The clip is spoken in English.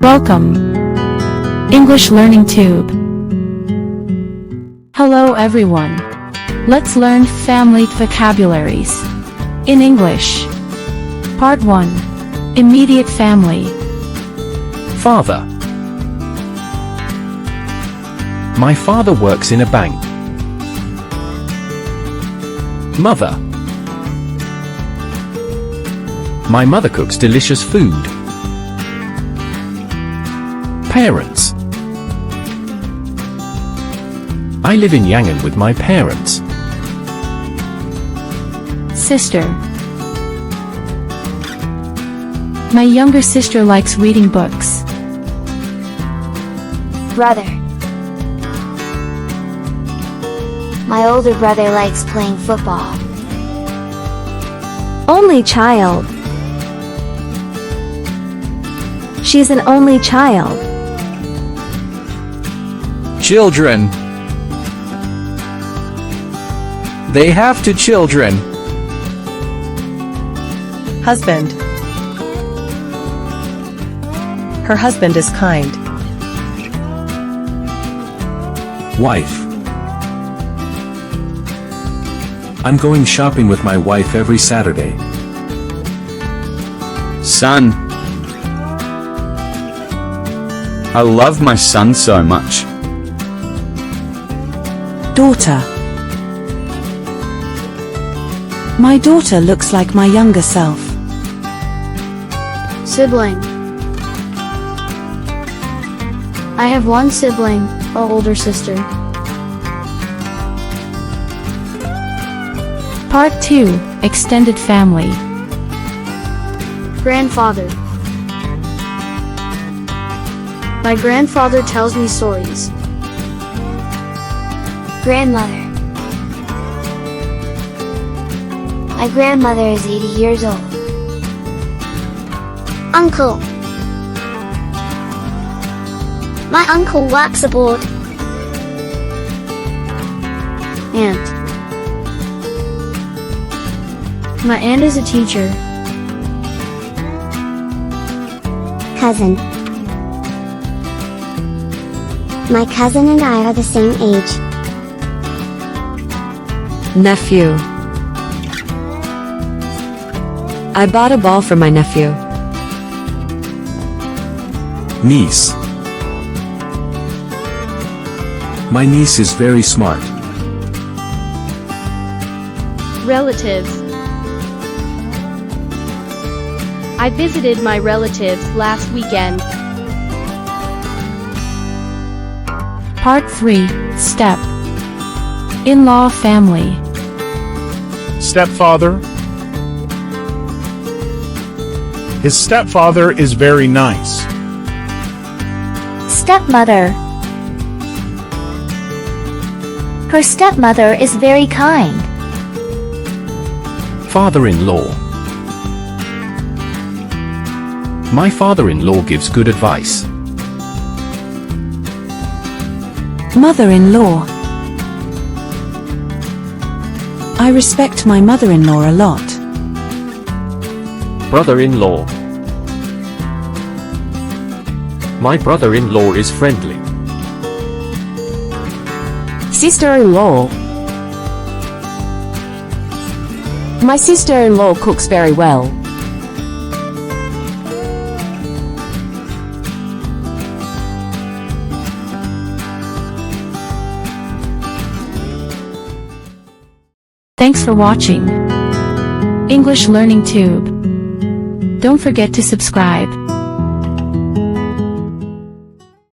Welcome, English Learning Tube. Hello everyone. Let's learn family vocabularies. In English. Part 1. Immediate family. Father. My father works in a bank. Mother. My mother cooks delicious food. Parents. I live in Yangon with my parents. Sister. My younger sister likes reading books. Brother. My older brother likes playing football. Only child. She's an only child. Children. They have 2 children. Husband. Her husband is kind. Wife. I'm going shopping with my wife every Saturday. Son. I love my son so much. Daughter. My daughter looks like my younger self. Sibling. I have one sibling, an older sister. Part 2. Extended family. Grandfather. My grandfather tells me stories. Grandmother. My grandmother is 80 years old. Uncle. My uncle works abroad. Aunt. My aunt is a teacher. Cousin. My cousin and I are the same age. Nephew. I bought a ball for my nephew. Niece. My niece is very smart. Relatives. I visited my relatives last weekend. Part 3. Step. In-law family. Stepfather. His stepfather is very nice. Stepmother. Her stepmother is very kind. Father-in-law. My father-in-law gives good advice. Mother-in-law. I respect my mother-in-law a lot. Brother-in-law. My brother-in-law is friendly. Sister-in-law. My sister-in-law cooks very well. Thanks for watching English Learning Tube. Don't forget to subscribe.